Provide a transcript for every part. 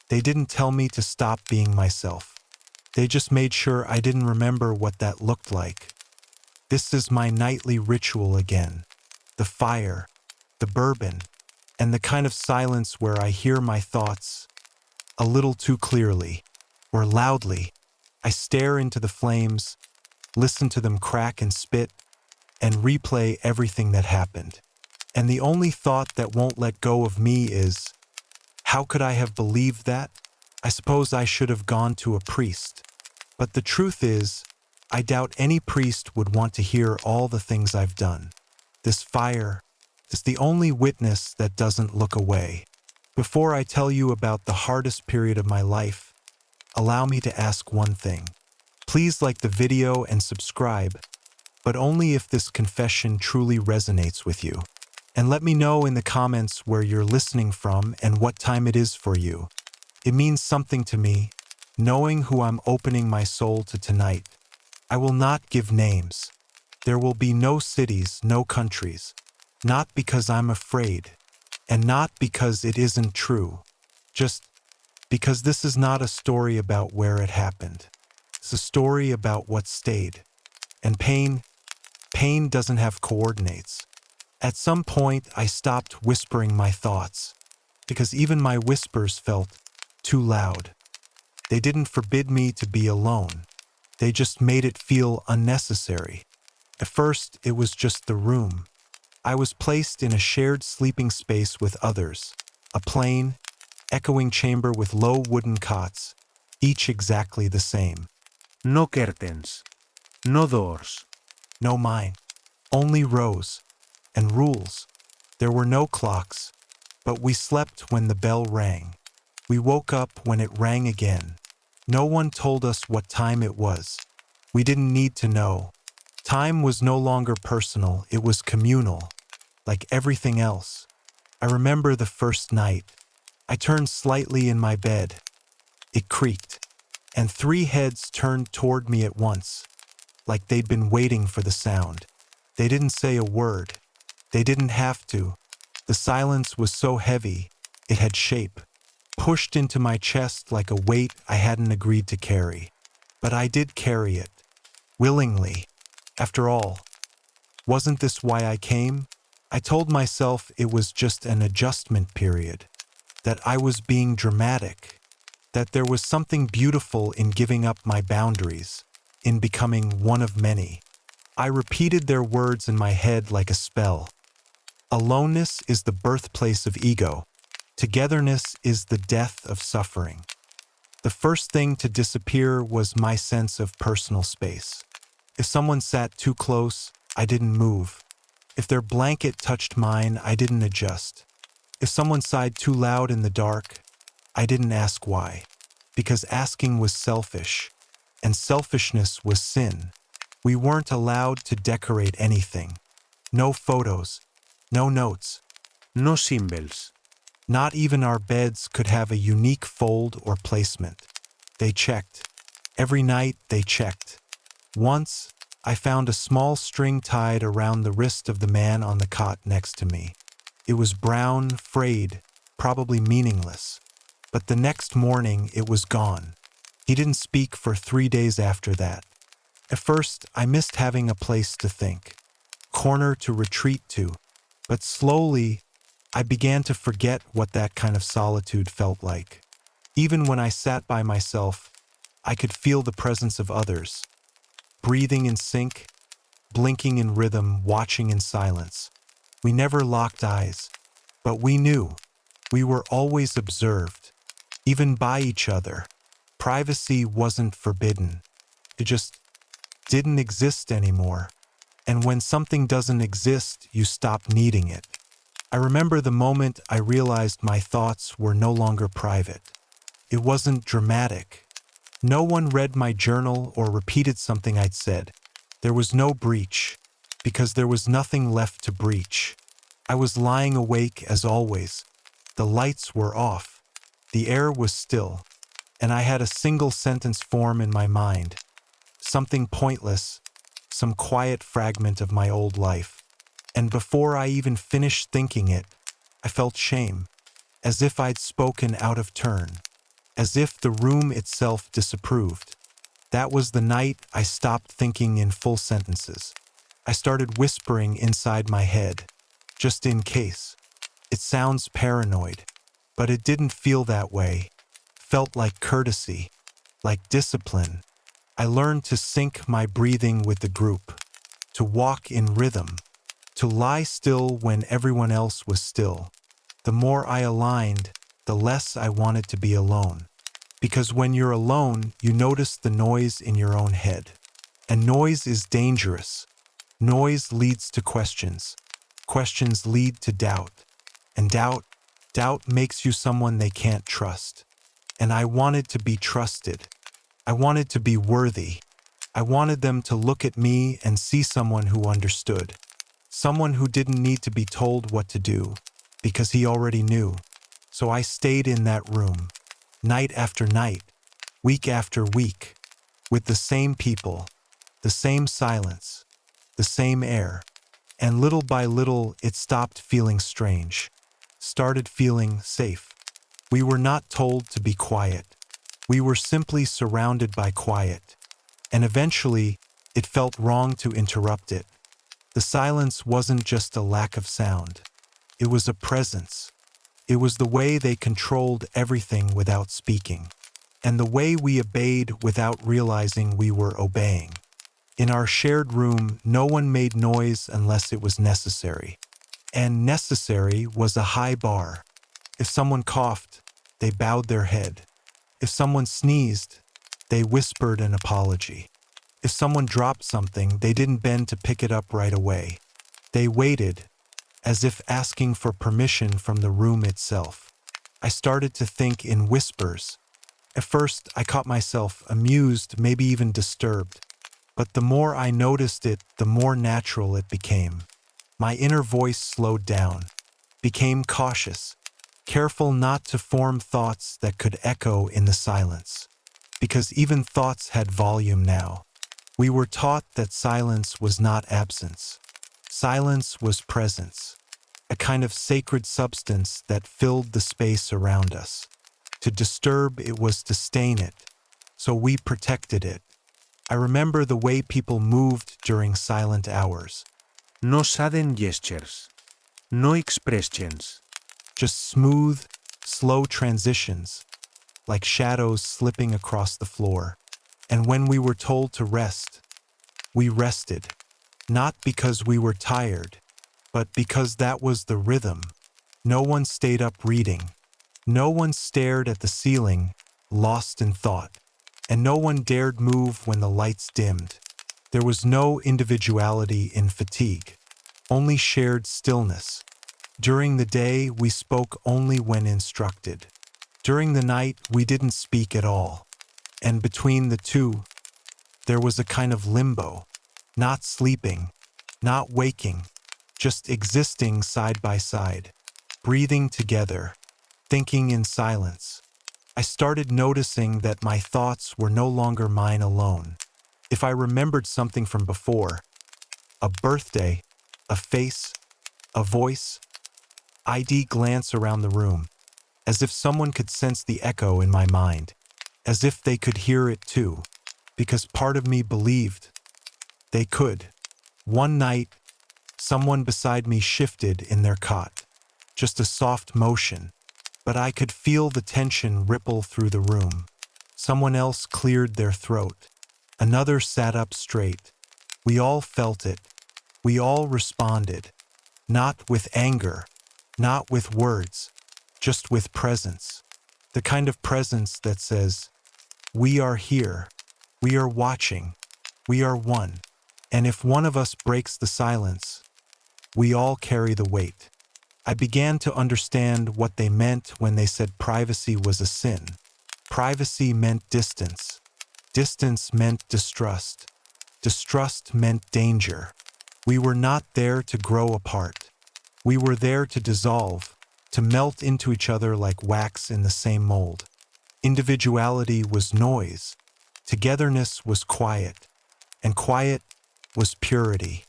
They didn't tell me to stop being myself. They just made sure I didn't remember what that looked like. This is my nightly ritual again. The fire, the bourbon, and the kind of silence where I hear my thoughts a little too clearly or loudly. I stare into the flames, listen to them crack and spit, and replay everything that happened. And the only thought that won't let go of me is, how could I have believed that? I suppose I should have gone to a priest. But the truth is, I doubt any priest would want to hear all the things I've done. This fire is the only witness that doesn't look away. Before I tell you about the hardest period of my life, allow me to ask one thing. Please like the video and subscribe, but only if this confession truly resonates with you. And let me know in the comments where you're listening from and what time it is for you. It means something to me, knowing who I'm opening my soul to tonight. I will not give names. There will be no cities, no countries. Not because I'm afraid, and not because it isn't true. Just because this is not a story about where it happened. It's a story about what stayed. And pain doesn't have coordinates. At some point, I stopped whispering my thoughts, because even my whispers felt too loud. They didn't forbid me to be alone. They just made it feel unnecessary. At first, it was just the room. I was placed in a shared sleeping space with others, a plain, echoing chamber with low wooden cots, each exactly the same. No curtains, no doors. No mine, only rows and rules. There were no clocks, but we slept when the bell rang. We woke up when it rang again. No one told us what time it was. We didn't need to know. Time was no longer personal, it was communal, like everything else. I remember the first night. I turned slightly in my bed. It creaked, and 3 heads turned toward me at once, like they'd been waiting for the sound. They didn't say a word. They didn't have to. The silence was so heavy, it had shape, pushed into my chest like a weight I hadn't agreed to carry. But I did carry it, willingly. After all, wasn't this why I came? I told myself it was just an adjustment period, that I was being dramatic, that there was something beautiful in giving up my boundaries, in becoming one of many. I repeated their words in my head like a spell. Aloneness is the birthplace of ego. Togetherness is the death of suffering. The first thing to disappear was my sense of personal space. If someone sat too close, I didn't move. If their blanket touched mine, I didn't adjust. If someone sighed too loud in the dark, I didn't ask why. Because asking was selfish, and selfishness was sin. We weren't allowed to decorate anything. No photos, no notes, No symbols. not even our beds could have a unique fold or placement. They checked. Every night they checked. Once, I found a small string tied around the wrist of the man on the cot next to me. It was brown, frayed, probably meaningless. But the next morning, it was gone. He didn't speak for 3 days after that. At first, I missed having a place to think, corner to retreat to. But slowly, I began to forget what that kind of solitude felt like. Even when I sat by myself, I could feel the presence of others, breathing in sync, blinking in rhythm, watching in silence. We never locked eyes, but we knew. We were always observed, even by each other. Privacy wasn't forbidden. It just didn't exist anymore. And when something doesn't exist, you stop needing it. I remember the moment I realized my thoughts were no longer private. It wasn't dramatic. No one read my journal or repeated something I'd said. There was no breach, because there was nothing left to breach. I was lying awake as always. The lights were off. The air was still, and I had a single sentence form in my mind. Something pointless, some quiet fragment of my old life. And before I even finished thinking it, I felt shame, as if I'd spoken out of turn. as if the room itself disapproved. That was the night I stopped thinking in full sentences. I started whispering inside my head, just in case. It sounds paranoid, but it didn't feel that way. Felt like courtesy, like discipline. I learned to sync my breathing with the group, to walk in rhythm, to lie still when everyone else was still. The more I aligned, the less I wanted to be alone. Because when you're alone, you notice the noise in your own head. And noise is dangerous. Noise leads to questions. Questions lead to doubt. And doubt makes you someone they can't trust. And I wanted to be trusted. I wanted to be worthy. I wanted them to look at me and see someone who understood. Someone who didn't need to be told what to do, because he already knew. So I stayed in that room, night after night, week after week, with the same people, the same silence, the same air. And little by little, it stopped feeling strange, started feeling safe. We were not told to be quiet. We were simply surrounded by quiet. And eventually, it felt wrong to interrupt it. The silence wasn't just a lack of sound. It was a presence. It was the way they controlled everything without speaking, and the way we obeyed without realizing we were obeying. In our shared room, no one made noise unless it was necessary. And necessary was a high bar. If someone coughed, they bowed their head. If someone sneezed, they whispered an apology. If someone dropped something, they didn't bend to pick it up right away. They waited, as if asking for permission from the room itself. I started to think in whispers. At first, I caught myself amused, maybe even disturbed. But the more I noticed it, the more natural it became. My inner voice slowed down, became cautious, careful not to form thoughts that could echo in the silence. Because even thoughts had volume now. We were taught that silence was not absence. Silence was presence, a kind of sacred substance that filled the space around us. To disturb it was to stain it, so we protected it. I remember the way people moved during silent hours. No sudden gestures. No expressions. Just smooth, slow transitions, like shadows slipping across the floor. And when we were told to rest, we rested. Not because we were tired, but because that was the rhythm. No one stayed up reading. No one stared at the ceiling, lost in thought. And no one dared move when the lights dimmed. There was no individuality in fatigue, only shared stillness. During the day, we spoke only when instructed. During the night, we didn't speak at all. And between the two, there was a kind of limbo, not sleeping, not waking, just existing side by side, breathing together, thinking in silence. I started noticing that my thoughts were no longer mine alone. If I remembered something from before, a birthday, a face, a voice, I'd glance around the room, as if someone could sense the echo in my mind, as if they could hear it too, because part of me believed they could. One night, someone beside me shifted in their cot, just a soft motion, but I could feel the tension ripple through the room. Someone else cleared their throat. Another sat up straight. We all felt it. We all responded, not with anger, not with words, just with presence. The kind of presence that says, "We are here. We are watching. We are one." And if one of us breaks the silence, we all carry the weight. I began to understand what they meant when they said privacy was a sin. Privacy meant distance. Distance meant distrust. Distrust meant danger. We were not there to grow apart. We were there to dissolve, to melt into each other like wax in the same mold. Individuality was noise. Togetherness was quiet. And quiet was purity.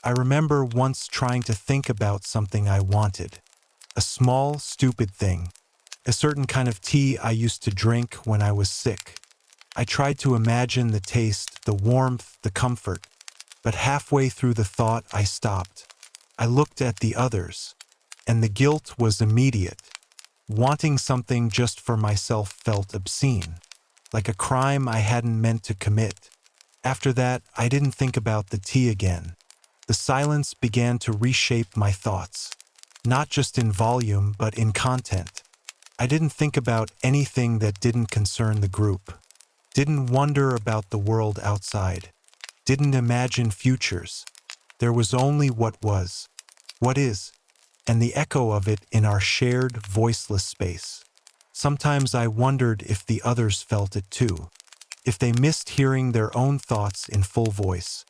I remember once trying to think about something I wanted. A small, stupid thing. a certain kind of tea I used to drink when I was sick. I tried to imagine the taste, the warmth, the comfort, but halfway through the thought I stopped. I looked at the others, and the guilt was immediate. Wanting something just for myself felt obscene, like a crime I hadn't meant to commit. After that, I didn't think about the tea again. The silence began to reshape my thoughts, not just in volume but in content. I didn't think about anything that didn't concern the group, didn't wonder about the world outside, didn't imagine futures. There was only what was, what is, and the echo of it in our shared, voiceless space. Sometimes I wondered if the others felt it too, if they missed hearing their own thoughts in full voice,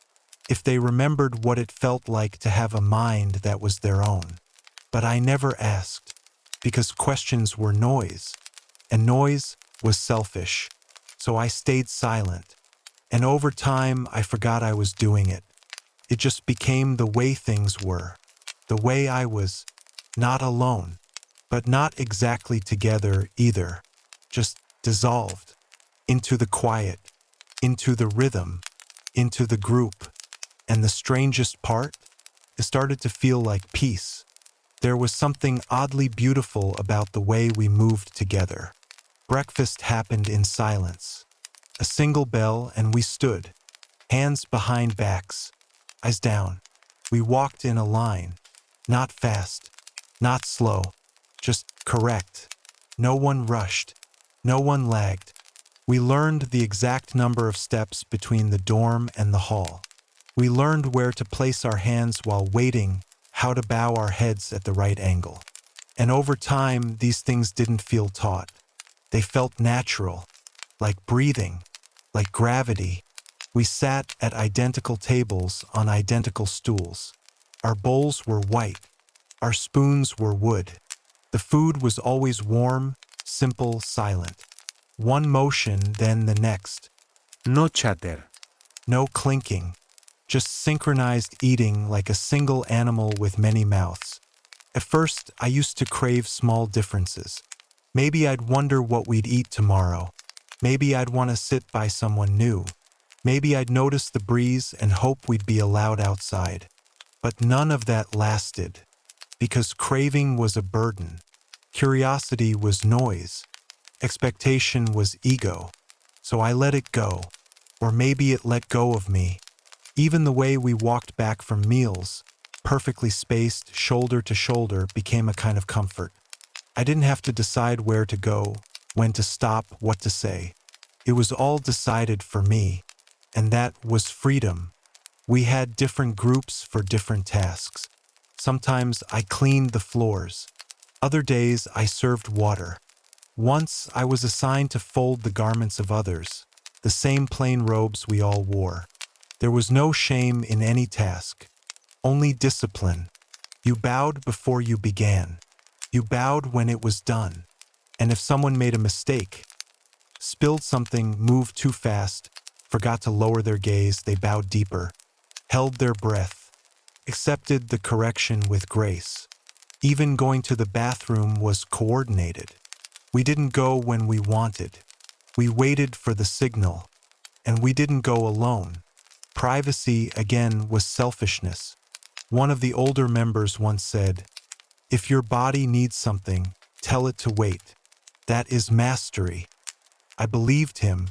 if they remembered what it felt like to have a mind that was their own. But I never asked, because questions were noise, and noise was selfish. So I stayed silent, and over time I forgot I was doing it. It just became the way things were, the way I was, not alone, but not exactly together either, just dissolved into the quiet, into the rhythm, into the group. And the strangest part? It started to feel like peace. There was something oddly beautiful about the way we moved together. Breakfast happened in silence. A single bell and we stood, hands behind backs, eyes down. We walked in a line, not fast, not slow, just correct. No one rushed, no one lagged. We learned the exact number of steps between the dorm and the hall. We learned where to place our hands while waiting, how to bow our heads at the right angle. And over time, these things didn't feel taught. They felt natural, like breathing, like gravity. We sat at identical tables on identical stools. Our bowls were white. Our spoons were wood. The food was always warm, simple, silent. One motion, then the next. No chatter. No clinking. Just synchronized eating like a single animal with many mouths. At first, I used to crave small differences. Maybe I'd wonder what we'd eat tomorrow. Maybe I'd want to sit by someone new. Maybe I'd notice the breeze and hope we'd be allowed outside. But none of that lasted, because craving was a burden. Curiosity was noise. Expectation was ego. So I let it go. Or maybe it let go of me. Even the way we walked back from meals, perfectly spaced, shoulder to shoulder, became a kind of comfort. I didn't have to decide where to go, when to stop, what to say. It was all decided for me, and that was freedom. We had different groups for different tasks. Sometimes I cleaned the floors. Other days I served water. Once I was assigned to fold the garments of others, the same plain robes we all wore. There was no shame in any task, only discipline. You bowed before you began. You bowed when it was done. And if someone made a mistake, spilled something, moved too fast, forgot to lower their gaze, they bowed deeper, held their breath, accepted the correction with grace. Even going to the bathroom was coordinated. We didn't go when we wanted. We waited for the signal, and we didn't go alone. Privacy, again, was selfishness. One of the older members once said, "If your body needs something, tell it to wait. That is mastery." I believed him.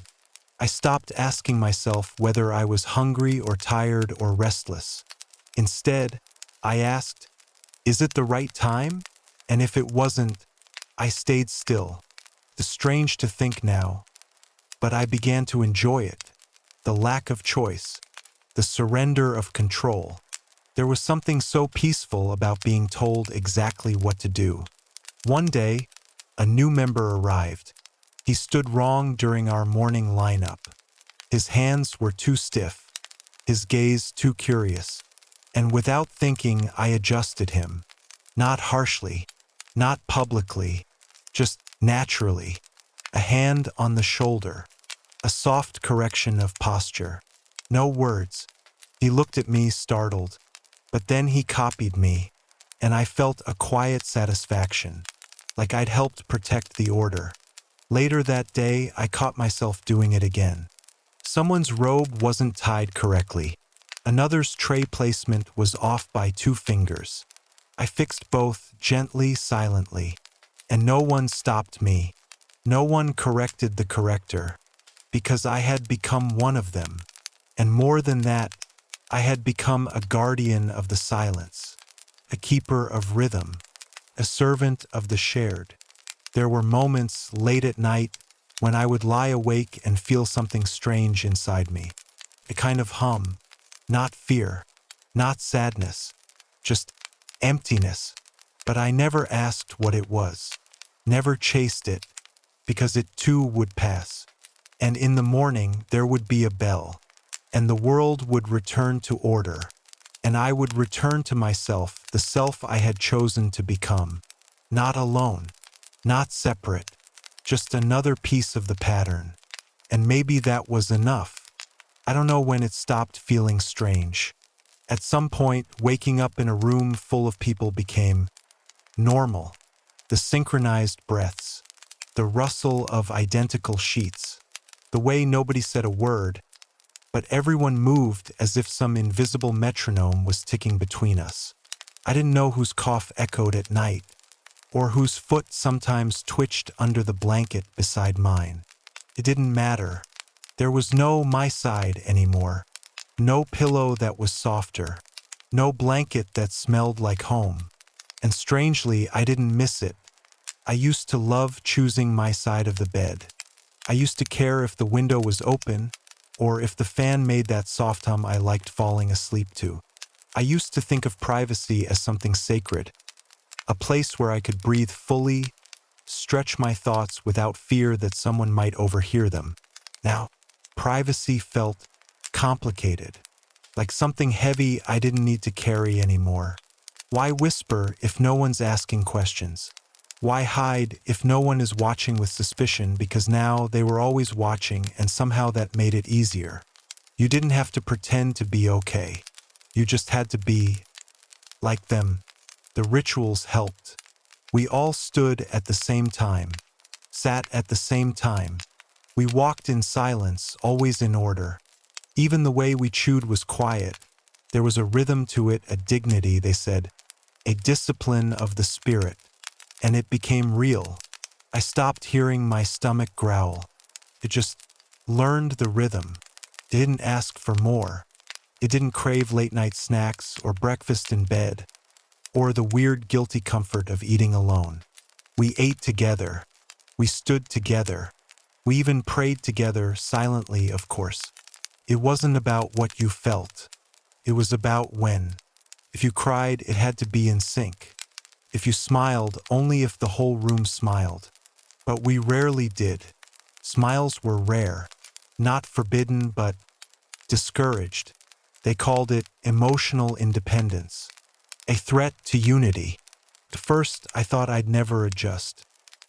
I stopped asking myself whether I was hungry or tired or restless. Instead, I asked, "Is it the right time?" And if it wasn't, I stayed still. It's strange to think now, but I began to enjoy it. The lack of choice, the surrender of control. There was something so peaceful about being told exactly what to do. One day, a new member arrived. He stood wrong during our morning lineup. His hands were too stiff, his gaze too curious, and without thinking, I adjusted him. Not harshly, not publicly, just naturally. A hand on the shoulder, a soft correction of posture. No words. He looked at me, startled, but then he copied me, and I felt a quiet satisfaction. like I'd helped protect the order. Later that day, I caught myself doing it again. Someone's robe wasn't tied correctly. Another's tray placement was off by 2 fingers. I fixed both, gently, silently. And no one stopped me. No one corrected the corrector. Because I had become one of them. And more than that, I had become a guardian of the silence. A keeper of rhythm. A servant of the shared. There were moments late at night when I would lie awake and feel something strange inside me. A kind of hum. Not fear. Not sadness. Just emptiness. But I never asked what it was. Never chased it. Because it too would pass. And in the morning there would be a bell. And the world would return to order. And I would return to myself, the self I had chosen to become. Not alone. Not separate. Just another piece of the pattern. And maybe that was enough. I don't know when it stopped feeling strange. At some point, waking up in a room full of people became normal. The synchronized breaths. The rustle of identical sheets. The way nobody said a word, but everyone moved as if some invisible metronome was ticking between us. I didn't know whose cough echoed at night, or whose foot sometimes twitched under the blanket beside mine. It didn't matter. There was no my side anymore. No pillow that was softer. No blanket that smelled like home. And strangely, I didn't miss it. I used to love choosing my side of the bed. I used to care if the window was open, or if the fan made that soft hum I liked falling asleep to. I used to think of privacy as something sacred, a place where I could breathe fully, stretch my thoughts without fear that someone might overhear them. Now, privacy felt complicated, like something heavy I didn't need to carry anymore. Why whisper if no one's asking questions? Why hide if no one is watching with suspicion, because now they were always watching and somehow that made it easier. You didn't have to pretend to be okay. You just had to be like them. The rituals helped. We all stood at the same time, sat at the same time. We walked in silence, always in order. Even the way we chewed was quiet. There was a rhythm to it, a dignity, they said, a discipline of the spirit. And it became real. I stopped hearing my stomach growl. It just learned the rhythm. It didn't ask for more. It didn't crave late-night snacks or breakfast in bed, or the weird guilty comfort of eating alone. We ate together. We stood together. We even prayed together, silently, of course. It wasn't about what you felt. It was about when. If you cried, it had to be in sync. If you smiled, only if the whole room smiled. But we rarely did. Smiles were rare. Not forbidden, but discouraged. They called it emotional independence. A threat to unity. At first, I thought I'd never adjust.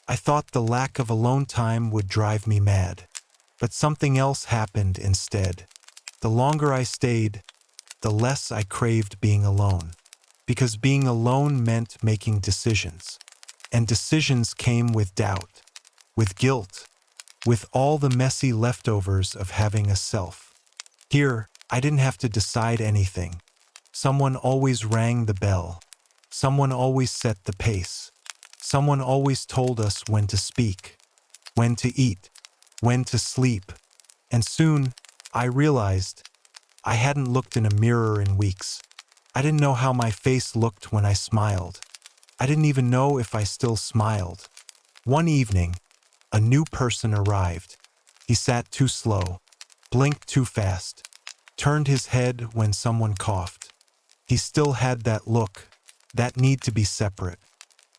I thought the lack of alone time would drive me mad. But something else happened instead. The longer I stayed, the less I craved being alone. Because being alone meant making decisions. And decisions came with doubt, with guilt, with all the messy leftovers of having a self. Here, I didn't have to decide anything. Someone always rang the bell. Someone always set the pace. Someone always told us when to speak, when to eat, when to sleep. And soon, I realized I hadn't looked in a mirror in weeks. I didn't know how my face looked when I smiled. I didn't even know if I still smiled. One evening, a new person arrived. He sat too slow, blinked too fast, turned his head when someone coughed. He still had that look, that need to be separate.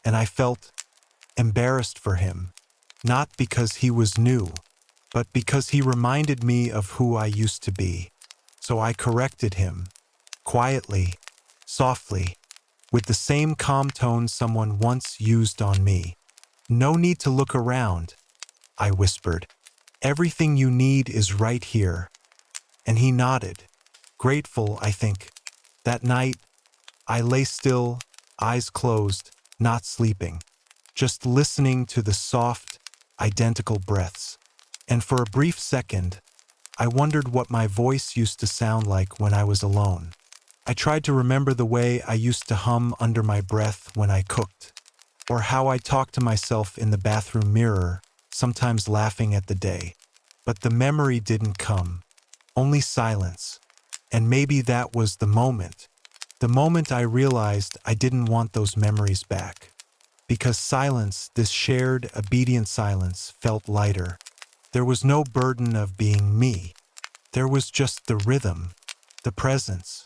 And I felt embarrassed for him, not because he was new, but because he reminded me of who I used to be. So I corrected him, quietly, softly, with the same calm tone someone once used on me. "No need to look around," I whispered. "Everything you need is right here." And he nodded, grateful, I think. That night, I lay still, eyes closed, not sleeping. just listening to the soft, identical breaths. And for a brief second, I wondered what my voice used to sound like when I was alone. I tried to remember the way I used to hum under my breath when I cooked, or how I talked to myself in the bathroom mirror, sometimes laughing at the day. But the memory didn't come, only silence. And maybe that was the moment I realized I didn't want those memories back. Because silence, this shared, obedient silence, felt lighter. There was no burden of being me. There was just the rhythm, the presence,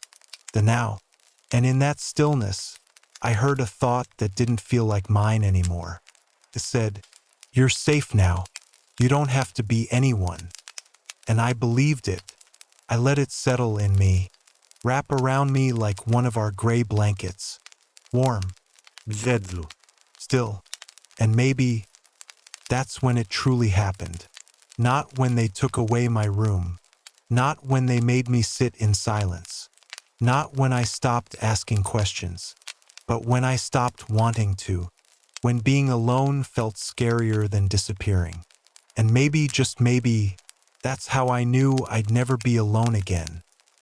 the now. And in that stillness, I heard a thought that didn't feel like mine anymore. It said, "You're safe now. You don't have to be anyone." And I believed it. I let it settle in me, wrap around me like one of our gray blankets. Warm, Vedlu. still. And maybe that's when it truly happened. Not when they took away my room. Not when they made me sit in silence. Not when I stopped asking questions. But when I stopped wanting to. When being alone felt scarier than disappearing. And maybe, just maybe, that's how I knew I'd never be alone again.